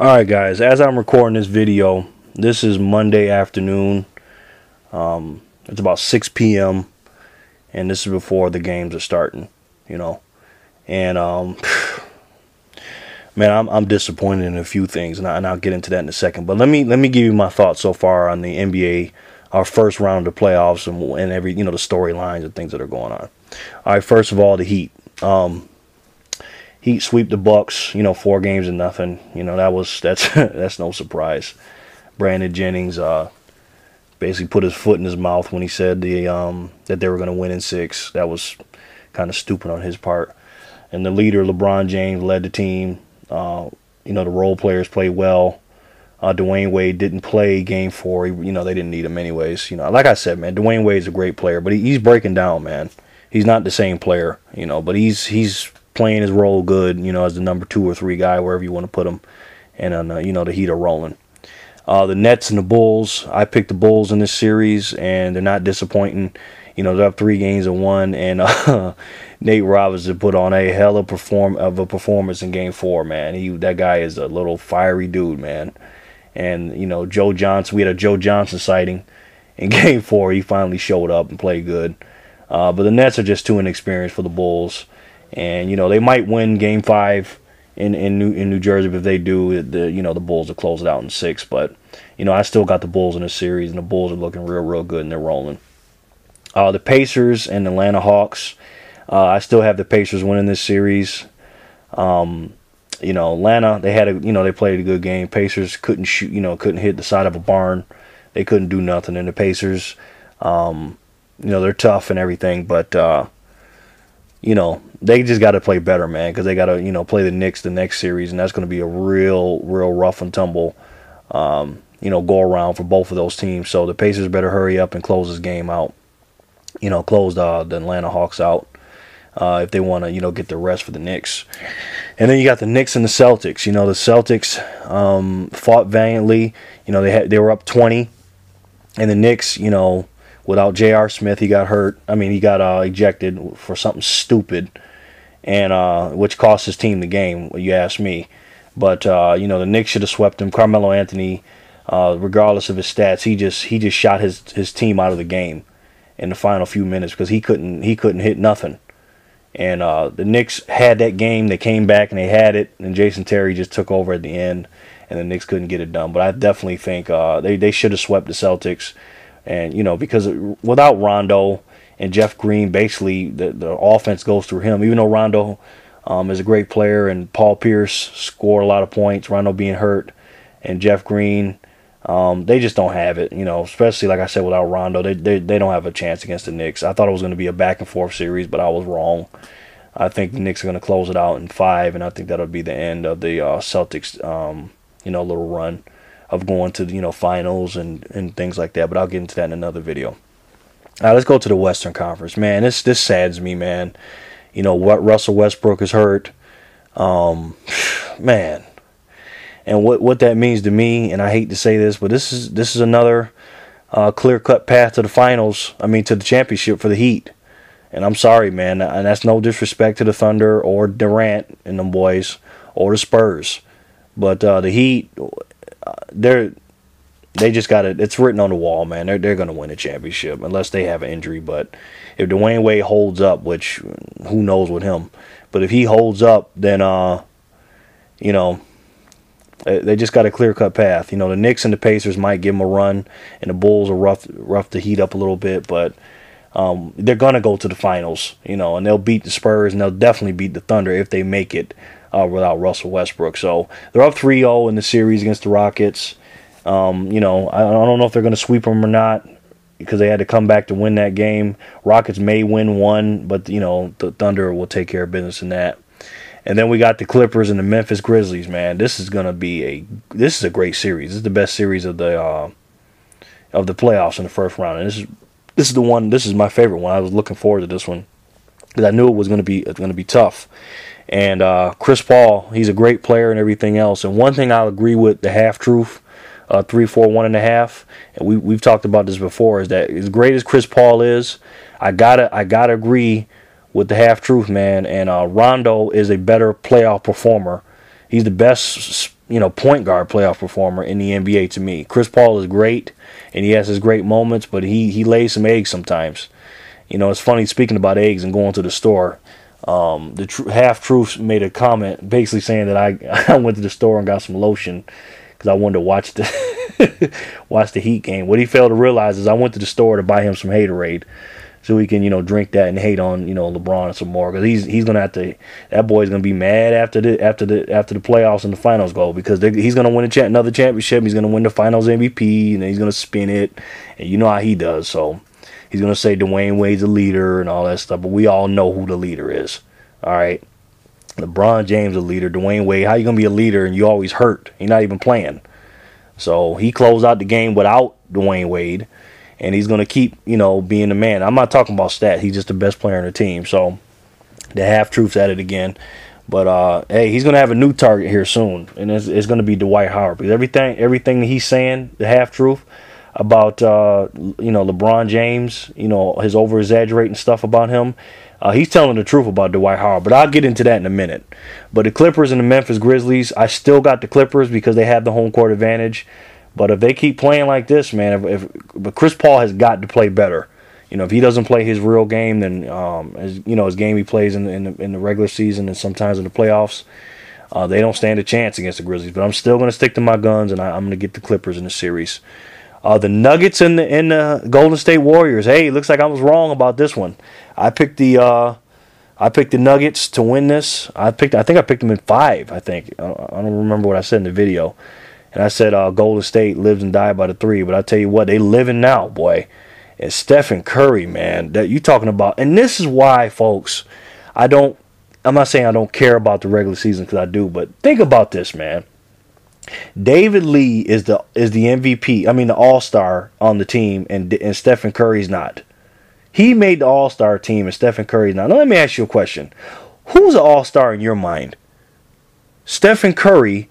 Alright guys, as I'm recording this video, this is Monday afternoon. It's about 6 p.m. and this is before the games are starting, And man, I'm disappointed in a few things, and I'll get into that in a second. But let me give you my thoughts so far on the NBA, our first round of the playoffs, and every the storylines and things that are going on. All right, first of all, the Heat. Heat sweep the Bucks, 4 games to nothing. That's no surprise. Brandon Jennings basically put his foot in his mouth when he said that they were going to win in 6. That was kind of stupid on his part. And the leader, LeBron James, led the team. The role players played well. Dwayne Wade didn't play Game 4. They didn't need him anyways. Like I said, man, Dwayne Wade's a great player, but he's breaking down, man. He's not the same player, but he's playing his role good, as the number 2 or 3 guy, wherever you want to put him. And, the Heat are rolling. The Nets and the Bulls, I picked the Bulls in this series, and they're not disappointing. They're up 3 games to 1, and Nate Robinson put on a hell of a performance in Game 4, man. That guy is a little fiery dude, man. And, Joe Johnson, we had a Joe Johnson sighting in Game 4. He finally showed up and played good. But the Nets are just too inexperienced for the Bulls. And, they might win Game 5 in New Jersey, but if they do, the Bulls will close it out in 6. But, I still got the Bulls in this series, and the Bulls are looking real good, and they're rolling. The Pacers and Atlanta Hawks, I still have the Pacers winning this series. Atlanta, they played a good game. Pacers couldn't shoot, couldn't hit the side of a barn. They couldn't do nothing. And the Pacers, they're tough and everything, but they just got to play better, man, because they got to, play the Knicks the next series, and that's going to be a real rough and tumble, go around for both of those teams. So the Pacers better hurry up and close this game out. Close the Atlanta Hawks out if they want to, get the rest for the Knicks. And then you got the Knicks and the Celtics. The Celtics fought valiantly. They were up 20, and the Knicks, without J.R. Smith, he got hurt. He got ejected for something stupid, and which cost his team the game, you ask me. But the Knicks should have swept him. Carmelo Anthony, regardless of his stats, he just shot his team out of the game in the final few minutes because he couldn't hit nothing. And the Knicks had that game. They came back and they had it, and Jason Terry just took over at the end, and the Knicks couldn't get it done. But I definitely think they should have swept the Celtics. And, because without Rondo and Jeff Green, basically the offense goes through him. Even though Rondo is a great player and Paul Pierce scored a lot of points, Rondo being hurt, and Jeff Green, they just don't have it. Especially, like I said, without Rondo, they don't have a chance against the Knicks. I thought it was going to be a back-and-forth series, but I was wrong. I think the Knicks are going to close it out in 5, and I think that'll be the end of the Celtics, little run of going to finals and things like that. But I'll get into that in another video. All right, let's go to the Western Conference. Man, this saddens me, man. What Russell Westbrook is hurt, man, and what that means to me. And I hate to say this, but this is another clear-cut path to the finals. To the championship for the Heat. And I'm sorry, man, and that's no disrespect to the Thunder or Durant and them boys or the Spurs, but the Heat. They just got it. It's written on the wall, man. They're going to win the championship unless they have an injury. But if Dwayne Wade holds up, which who knows with him, but if he holds up, then they just got a clear-cut path. The Knicks and the Pacers might give them a run, and the Bulls are rough to heat up a little bit, but they're going to go to the finals, and they'll beat the Spurs, and they'll definitely beat the Thunder if they make it. Without Russell Westbrook. So they're up 3-0 in the series against the Rockets. I don't know if they're going to sweep them or not because they had to come back to win that game. Rockets may win 1, but, the Thunder will take care of business in that. And then we got the Clippers and the Memphis Grizzlies, man. This is a great series. This is the best series of the playoffs in the first round. And this is my favorite one. I was looking forward to this one because I knew it was going to be tough. And Chris Paul, he's a great player and everything else. And one thing I'll agree with, the half-truth, 3, 4, 1.5, and we've talked about this before, is that as great as Chris Paul is, I gotta agree with the half-truth, man. And Rondo is a better playoff performer. He's the best point guard playoff performer in the NBA to me. Chris Paul is great, and he has his great moments, but he lays some eggs sometimes. It's funny, speaking about eggs and going to the store. The Half Truth made a comment basically saying that I went to the store and got some lotion because I wanted to watch the Heat game. What he failed to realize is I went to the store to buy him some Haterade so he can drink that and hate on LeBron some more, because he's gonna have to. That boy's gonna be mad after the playoffs and the finals go, because he's gonna win another championship. He's gonna win the Finals MVP, and then he's gonna spin it, and you know how he does. So he's going to say Dwayne Wade's the leader and all that stuff, but we all know who the leader is. All right? LeBron James the leader. Dwayne Wade, how you going to be a leader and you always hurt? You're not even playing. So he closed out the game without Dwayne Wade, and he's going to keep, being the man. I'm not talking about stats. He's just the best player on the team. So the Half Truth's at it again. But, hey, he's going to have a new target here soon, and it's going to be Dwight Howard, because everything that he's saying, the Half Truth, about LeBron James, his over-exaggerating stuff about him. He's telling the truth about Dwight Howard, but I'll get into that in a minute. But the Clippers and the Memphis Grizzlies, I still got the Clippers because they have the home court advantage. But if they keep playing like this, man, but Chris Paul has got to play better. If he doesn't play his real game, then his game he plays in the regular season and sometimes in the playoffs, they don't stand a chance against the Grizzlies. But I'm still going to stick to my guns, and I'm going to get the Clippers in the series. The Nuggets and the Golden State Warriors. Hey, looks like I was wrong about this one. I picked the Nuggets to win this. I think I picked them in 5. I don't remember what I said in the video. And I said Golden State lives and dies by the 3. But I tell you what, they living now, boy. And Steph and Curry, man, that you talking about. And this is why, folks, I'm not saying I don't care about the regular season, because I do. But think about this, man. David Lee is the MVP. I mean, the All-Star on the team, and Stephen Curry's not. He made the All-Star team, and Stephen Curry's not. Now, let me ask you a question. Who's an All-Star in your mind? Stephen Curry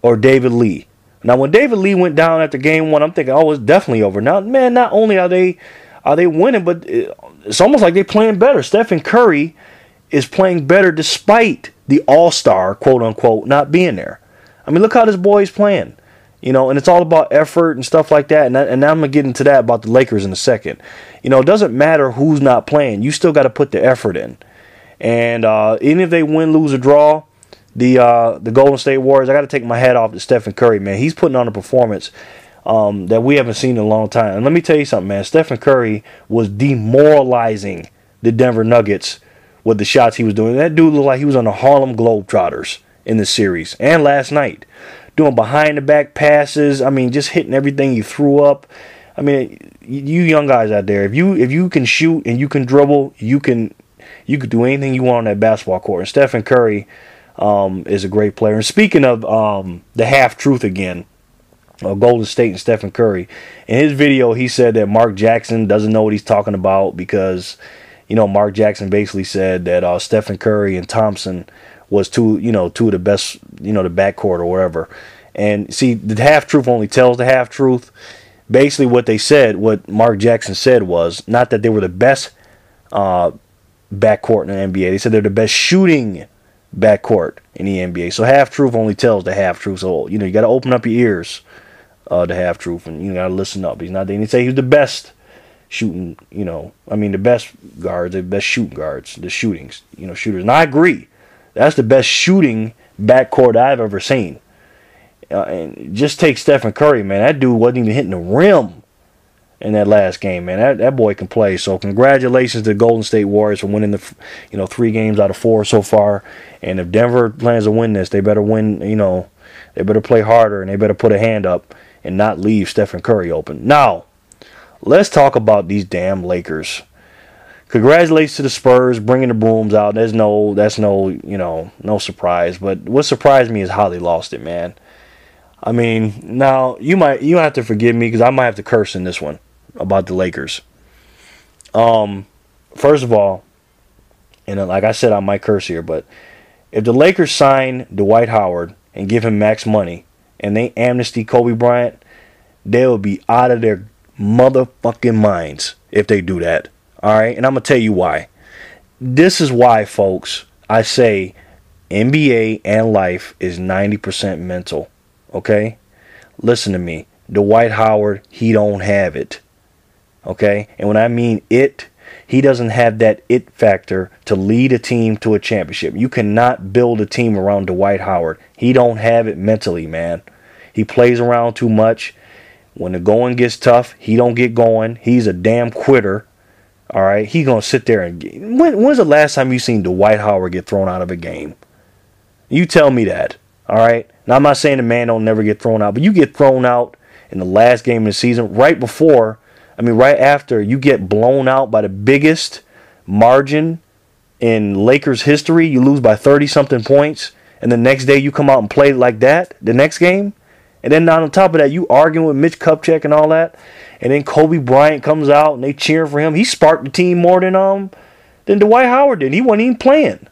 or David Lee? Now, when David Lee went down after Game 1, I'm thinking, oh, it's definitely over. Now, man, not only are they winning, but it's almost like they're playing better. Stephen Curry is playing better despite the All-Star, quote-unquote, not being there. I mean, look how this boy is playing, and it's all about effort and stuff like that. And now I'm going to get into that about the Lakers in a second. It doesn't matter who's not playing. You still got to put the effort in. And even if they win, lose, or draw, the Golden State Warriors, I got to take my hat off to Stephen Curry, man. He's putting on a performance that we haven't seen in a long time. And let me tell you something, man. Stephen Curry was demoralizing the Denver Nuggets with the shots he was doing. That dude looked like he was on the Harlem Globetrotters in the series and last night, doing behind the back passes. I mean, just hitting everything he threw up. I mean, you young guys out there, if you can shoot and you can dribble, you can do anything you want on that basketball court. And Stephen Curry is a great player. And speaking of the Half Truth again, Golden State and Stephen Curry, in his video he said that Mark Jackson doesn't know what he's talking about, because Mark Jackson basically said that Stephen Curry and Thompson was two of the best, the backcourt or whatever. And see, the Half Truth only tells the half truth. Basically what Mark Jackson said was not that they were the best backcourt in the NBA. They said they're the best shooting backcourt in the NBA. So Half Truth only tells the half truth. So, you got to open up your ears to Half Truth, and you got to listen up. He's not, they didn't say he was the best shooting, the best guards, the best shooting guards, the shooters. And I agree. That's the best shooting backcourt I've ever seen. And just take Stephen Curry, man. That dude wasn't even hitting the rim in that last game, man. That boy can play. So congratulations to the Golden State Warriors for winning the 3 games out of 4 so far. And if Denver plans to win this, they better win. They better play harder, and they better put a hand up and not leave Stephen Curry open. Now, let's talk about these damn Lakers. Congratulations to the Spurs bringing the brooms out. That's no surprise. But what surprised me is how they lost it, man. I mean, now you have to forgive me because I might have to curse in this one about the Lakers. First of all, and like I said, I might curse here, but if the Lakers sign Dwight Howard and give him max money and they amnesty Kobe Bryant, they will be out of their motherfucking minds if they do that. All right, and I'm going to tell you why. This is why, folks, I say NBA and life is 90% mental. Okay? Listen to me. Dwight Howard, he don't have it. Okay? And when I mean it, he doesn't have that it factor to lead a team to a championship. You cannot build a team around Dwight Howard. He don't have it mentally, man. He plays around too much. When the going gets tough, he don't get going. He's a damn quitter. All right? He's going to sit there and when's the last time you seen Dwight Howard get thrown out of a game? You tell me that. All right? Now, I'm not saying the man don't never get thrown out, but you get thrown out in the last game of the season right after you get blown out by the biggest margin in Lakers history. You lose by 30-something points, and the next day you come out and play like that the next game. And then on top of that, you arguing with Mitch Kupchak and all that. And then Kobe Bryant comes out and they cheering for him. He sparked the team more than Dwight Howard did. He wasn't even playing.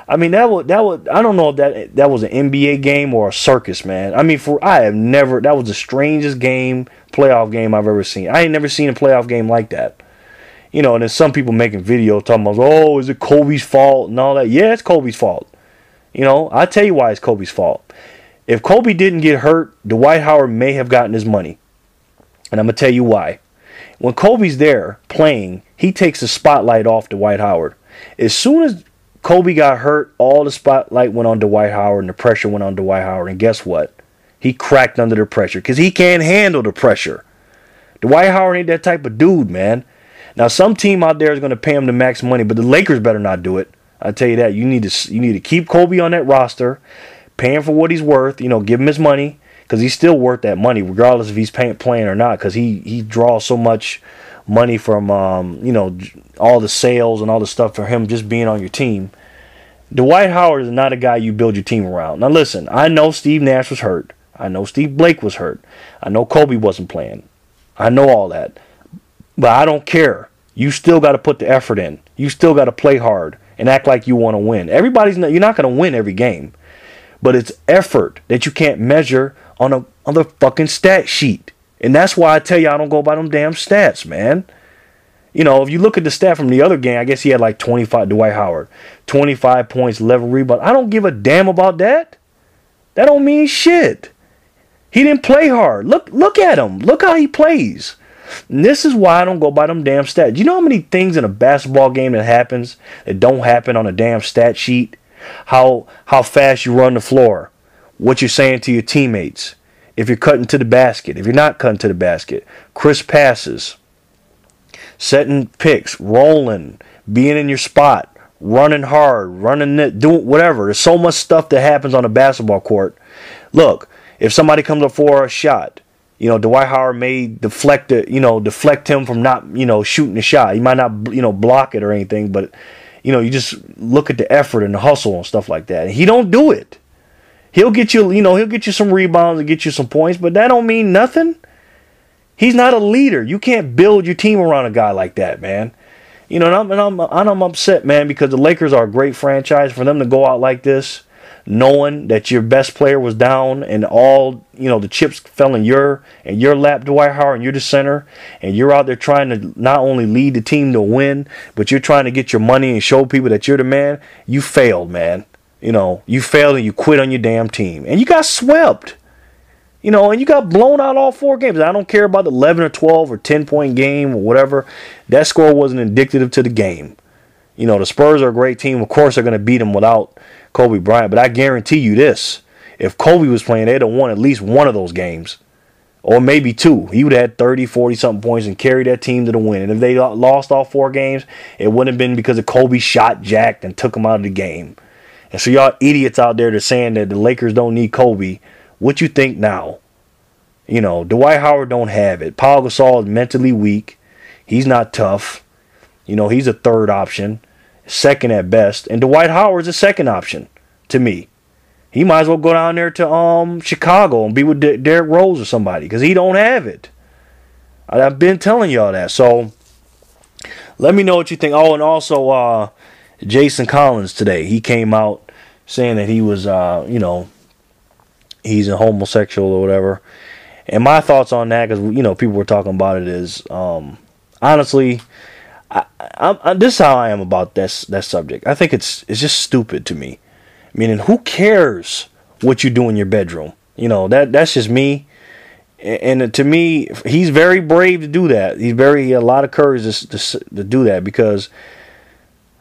I mean, that was I don't know if that was an NBA game or a circus, man. I mean, that was the strangest playoff game I've ever seen. I ain't never seen a playoff game like that. You know, and then some people making videos talking about, oh, is it Kobe's fault and all that? Yeah, it's Kobe's fault. You know, I'll tell you why it's Kobe's fault. If Kobe didn't get hurt, Dwight Howard may have gotten his money. And I'm going to tell you why. When Kobe's there playing, he takes the spotlight off Dwight Howard. As soon as Kobe got hurt, all the spotlight went on Dwight Howard and the pressure went on Dwight Howard. And guess what? He cracked under the pressure because he can't handle the pressure. Dwight Howard ain't that type of dude, man. Now, some team out there is going to pay him the max money, but the Lakers better not do it. I'll tell you that. You need to keep Kobe on that roster. Pay him for what he's worth, give him his money, because he's still worth that money, regardless if he's playing or not, because he draws so much money from, all the sales and all the stuff for him just being on your team. Dwight Howard is not a guy you build your team around. Now, listen, I know Steve Nash was hurt. I know Steve Blake was hurt. I know Kobe wasn't playing. I know all that. But I don't care. You still got to put the effort in. You still got to play hard and act like you want to win. You're not going to win every game. But it's effort that you can't measure on the fucking stat sheet. And that's why I tell you I don't go by them damn stats, man. If you look at the stat from the other game, I guess he had like 25, Dwight Howard. 25 points, 11 rebounds. I don't give a damn about that. That don't mean shit. He didn't play hard. Look at him. Look how he plays. And this is why I don't go by them damn stats. Do you know how many things in a basketball game that don't happen on a damn stat sheet? How fast you run the floor, what you're saying to your teammates, if you're cutting to the basket, if you're not cutting to the basket, crisp passes, setting picks, rolling, being in your spot, running hard, doing whatever. There's so much stuff that happens on a basketball court. Look, if somebody comes up for a shot, Dwight Howard may deflect him from not, shooting the shot. He might not, block it or anything, but you just look at the effort and the hustle and stuff like that. And he don't do it. He'll get you, he'll get you some rebounds and get you some points, but that don't mean nothing. He's not a leader. You can't build your team around a guy like that, man. And I'm upset, man, because the Lakers are a great franchise. For them to go out like this, knowing that your best player was down and all, the chips fell in your lap, Dwight Howard, and you're the center, and you're out there trying to not only lead the team to win, but you're trying to get your money and show people that you're the man. You failed, man. You failed and you quit on your damn team. And you got swept. And you got blown out all 4 games. I don't care about the 11 or 12 or 10-point game or whatever. That score wasn't indicative to the game. The Spurs are a great team. Of course, they're going to beat them without Kobe Bryant. But I guarantee you this. If Kobe was playing, they'd have won at least one of those games. Or maybe 2. He would have had 30, 40-something points and carried that team to the win. And if they lost all 4 games, it wouldn't have been because of Kobe shot jacked and took him out of the game. And so y'all idiots out there that's saying that the Lakers don't need Kobe, what you think now? Dwight Howard don't have it. Paul Gasol is mentally weak. He's not tough. He's a third option, second at best. And Dwight Howard's a second option to me. He might as well go down there to Chicago and be with Derrick Rose or somebody because he don't have it. I've been telling y'all that. So let me know what you think. Oh, and also Jason Collins today. He came out saying that he was, he's a homosexual or whatever. And my thoughts on that, because, people were talking about it, is, honestly, this is how I am about that subject. I think it's just stupid to me. Meaning, who cares what you do in your bedroom? That's just me. And to me, he's very brave to do that. He's a lot of courage to do that, because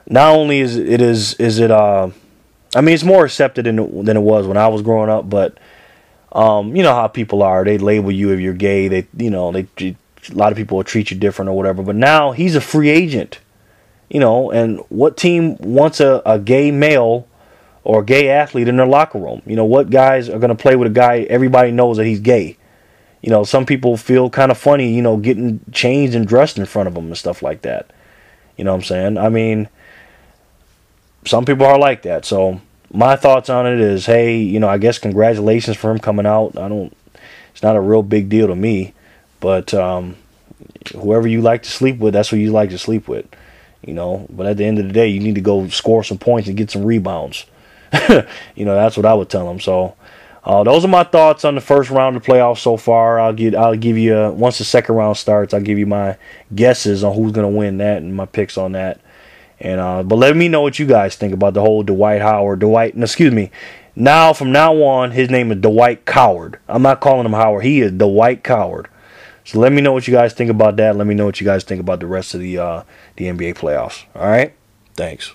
not only is it I mean, it's more accepted than it was when I was growing up, but you know how people are. They label you if you're gay. A lot of people will treat you different or whatever. But now he's a free agent, and what team wants a gay male or a gay athlete in their locker room? What guys are going to play with a guy everybody knows that he's gay? Some people feel kind of funny, getting changed and dressed in front of them and stuff like that. You know what I'm saying? I mean, some people are like that. So my thoughts on it is, hey, I guess congratulations for him coming out. It's not a real big deal to me, but whoever you like to sleep with, that's who you like to sleep with. But at the end of the day, you need to go score some points and get some rebounds. That's what I would tell him. So those are my thoughts on the first round of the playoffs so far. I'll give you once the second round starts, I'll give you my guesses on who's gonna win that and my picks on that. And but let me know what you guys think about the whole Now from now on, his name is Dwight Coward. I'm not calling him Howard. He is Dwight Coward. So let me know what you guys think about that. Let me know what you guys think about the rest of the NBA playoffs. All right? Thanks.